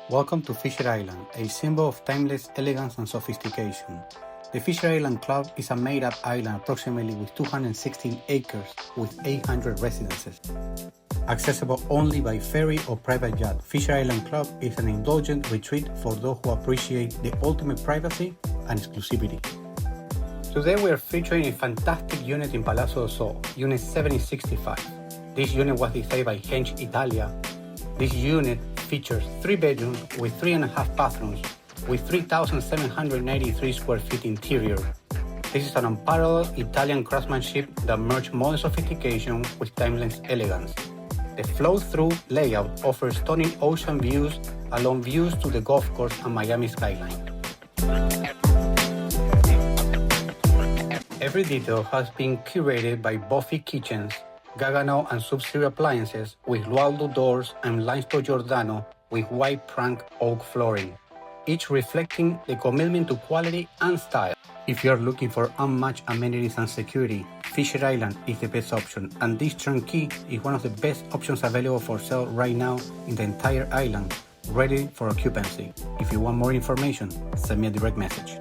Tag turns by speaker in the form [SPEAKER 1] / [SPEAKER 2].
[SPEAKER 1] Welcome to Fisher Island, a symbol of timeless elegance and sophistication. The Fisher Island Club is a made-up island approximately with 216 acres with 800 residences. Accessible only by ferry or private yacht, Fisher Island Club is an indulgent retreat for those who appreciate the ultimate privacy and exclusivity. Today we are featuring a fantastic unit in Palazzo Del Sol, Unit 7065. This unit was designed by HENGE Italia. This unit features 3 bedrooms with 3.5 bathrooms with 3,793 square feet interior. This is an unparalleled Italian craftsmanship that merges modern sophistication with timeless elegance. The flow-through layout offers stunning ocean views along views to the golf course and Miami skyline. Every detail has been curated by Boffi kitchens, Gaggenau and Sub-Zero appliances with Lualdi doors and Listone Giordano with white prank oak flooring, each reflecting the commitment to quality and style. If you are looking for unmatched amenities and security, Fisher Island is the best option, and this turnkey is one of the best options available for sale right now in the entire island, ready for occupancy. If you want more information, send me a direct message.